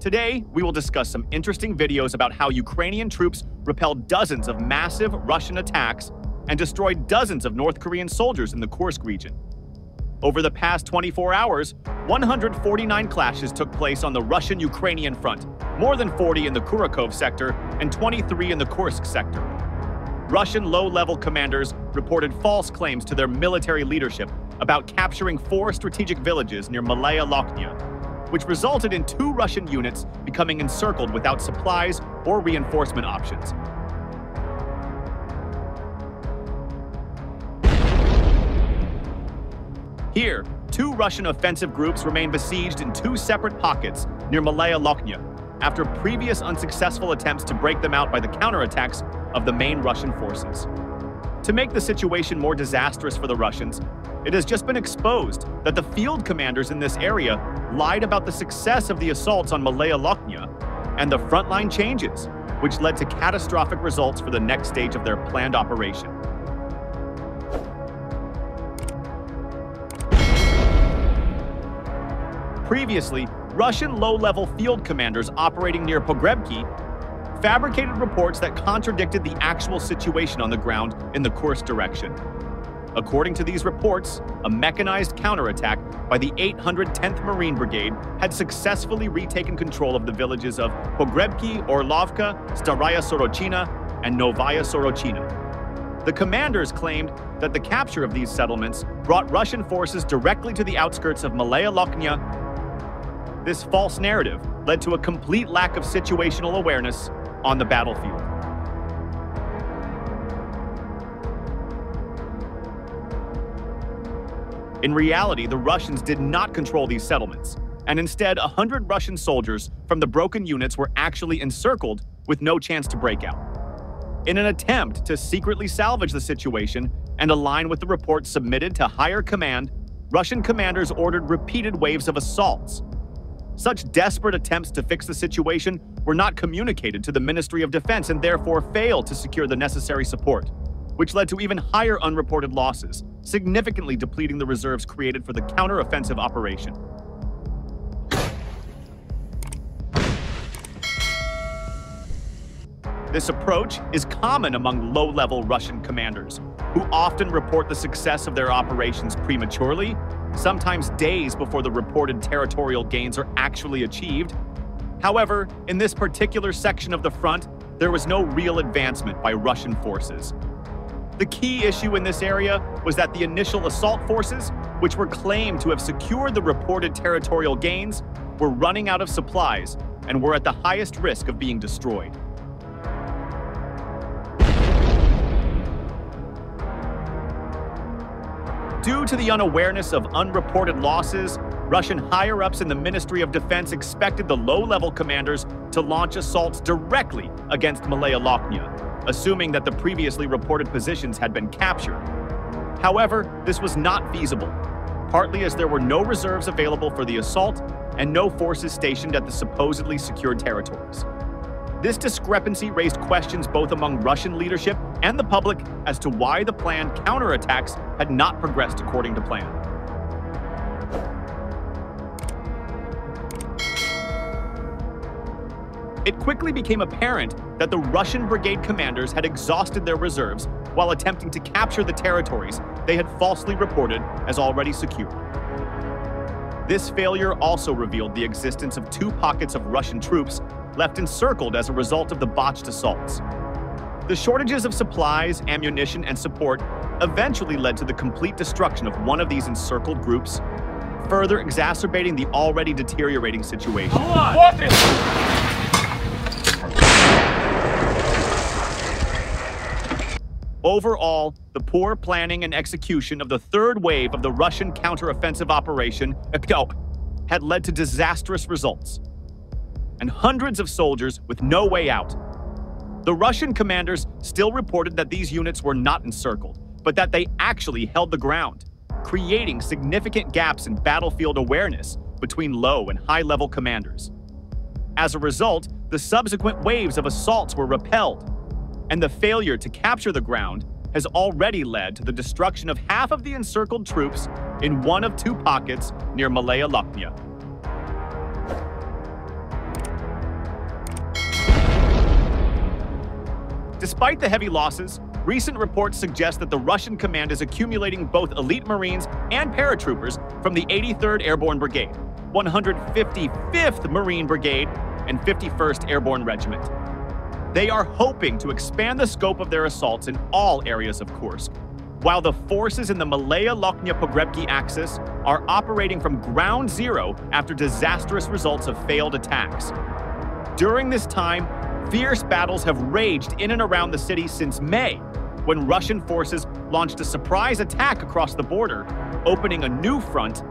Today, we will discuss some interesting videos about how Ukrainian troops repelled dozens of massive Russian attacks and destroyed dozens of North Korean soldiers in the Kursk region. Over the past 24 hours, 149 clashes took place on the Russian-Ukrainian front, more than 40 in the Kurakhove sector and 23 in the Kursk sector. Russian low-level commanders reported false claims to their military leadership about capturing 4 strategic villages near Malaya Lokhnya, which resulted in 2 Russian units becoming encircled without supplies or reinforcement options. Here, 2 Russian offensive groups remain besieged in 2 separate pockets near Malaya Lokhnya, after previous unsuccessful attempts to break them out by the counterattacks of the main Russian forces. To make the situation more disastrous for the Russians, it has just been exposed that the field commanders in this area lied about the success of the assaults on Malaya Lokhnya and the frontline changes, which led to catastrophic results for the next stage of their planned operation. Previously, Russian low-level field commanders operating near Pogrebki fabricated reports that contradicted the actual situation on the ground in the Kursk direction. According to these reports, a mechanized counterattack by the 810th Marine Brigade had successfully retaken control of the villages of Pogrebki, Orlovka, Staraya Sorochina, and Novaya Sorochina. The commanders claimed that the capture of these settlements brought Russian forces directly to the outskirts of Malaya Lokhnya. This false narrative led to a complete lack of situational awareness on the battlefield. In reality, the Russians did not control these settlements, and instead 100 Russian soldiers from the broken units were actually encircled with no chance to break out. In an attempt to secretly salvage the situation and align with the reports submitted to higher command, Russian commanders ordered repeated waves of assaults. Such desperate attempts to fix the situation were not communicated to the Ministry of Defense and therefore failed to secure the necessary support, which led to even higher unreported losses, significantly depleting the reserves created for the counter-offensive operation. This approach is common among low-level Russian commanders, who often report the success of their operations prematurely, sometimes days before the reported territorial gains are actually achieved. However, in this particular section of the front, there was no real advancement by Russian forces. The key issue in this area was that the initial assault forces, which were claimed to have secured the reported territorial gains, were running out of supplies and were at the highest risk of being destroyed. Due to the unawareness of unreported losses, Russian higher-ups in the Ministry of Defense expected the low-level commanders to launch assaults directly against Malaya Lokhnya, assuming that the previously reported positions had been captured. However, this was not feasible, partly as there were no reserves available for the assault and no forces stationed at the supposedly secured territories. This discrepancy raised questions both among Russian leadership and the public as to why the planned counterattacks had not progressed according to plan. It quickly became apparent that the Russian brigade commanders had exhausted their reserves while attempting to capture the territories they had falsely reported as already secured. This failure also revealed the existence of 2 pockets of Russian troops left encircled as a result of the botched assaults. The shortages of supplies, ammunition, and support eventually led to the complete destruction of one of these encircled groups, further exacerbating the already deteriorating situation. Overall, the poor planning and execution of the 3rd wave of the Russian counteroffensive operation had led to disastrous results, and hundreds of soldiers with no way out. The Russian commanders still reported that these units were not encircled, but that they actually held the ground, creating significant gaps in battlefield awareness between low and high-level commanders. As a result, the subsequent waves of assaults were repelled, and the failure to capture the ground has already led to the destruction of half of the encircled troops in one of 2 pockets near Malaya Lokhnya. Despite the heavy losses, recent reports suggest that the Russian command is accumulating both elite Marines and paratroopers from the 83rd Airborne Brigade, 155th Marine Brigade, and 51st Airborne Regiment. They are hoping to expand the scope of their assaults in all areas of Kursk, while the forces in the Malaya Lokhnya Pogrebki axis are operating from ground zero after disastrous results of failed attacks. During this time, fierce battles have raged in and around the city since May, when Russian forces launched a surprise attack across the border, opening a new front.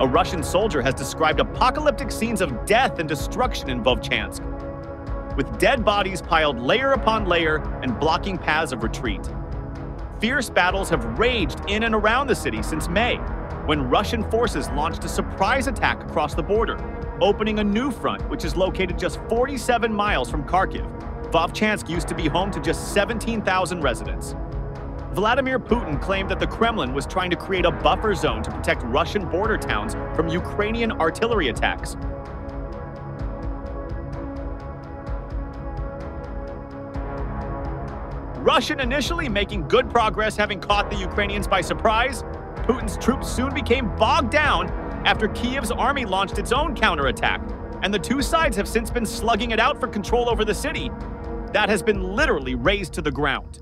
A Russian soldier has described apocalyptic scenes of death and destruction in Vovchansk, with dead bodies piled layer upon layer and blocking paths of retreat. Fierce battles have raged in and around the city since May, when Russian forces launched a surprise attack across the border, opening a new front which is located just 47 miles from Kharkiv. Vovchansk used to be home to just 17,000 residents. Vladimir Putin claimed that the Kremlin was trying to create a buffer zone to protect Russian border towns from Ukrainian artillery attacks. Russia initially making good progress, having caught the Ukrainians by surprise, Putin's troops soon became bogged down after Kiev's army launched its own counterattack, and the two sides have since been slugging it out for control over the city that has been literally razed to the ground.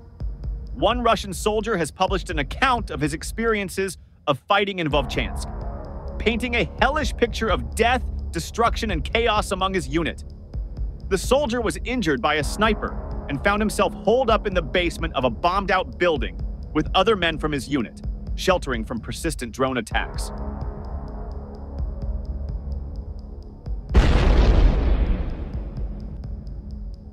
One Russian soldier has published an account of his experiences of fighting in Vovchansk, painting a hellish picture of death, destruction, and chaos among his unit. The soldier was injured by a sniper and found himself holed up in the basement of a bombed-out building with other men from his unit, sheltering from persistent drone attacks.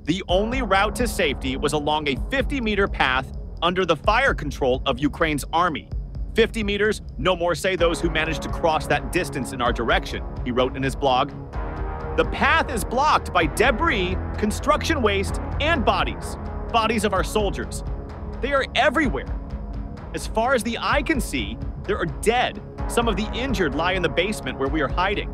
The only route to safety was along a 50-meter path under the fire control of Ukraine's army. 50 meters, no more say those who managed to cross that distance in our direction, he wrote in his blog. The path is blocked by debris, construction waste, and bodies of our soldiers. They are everywhere. As far as the eye can see, there are dead. Some of the injured lie in the basement where we are hiding.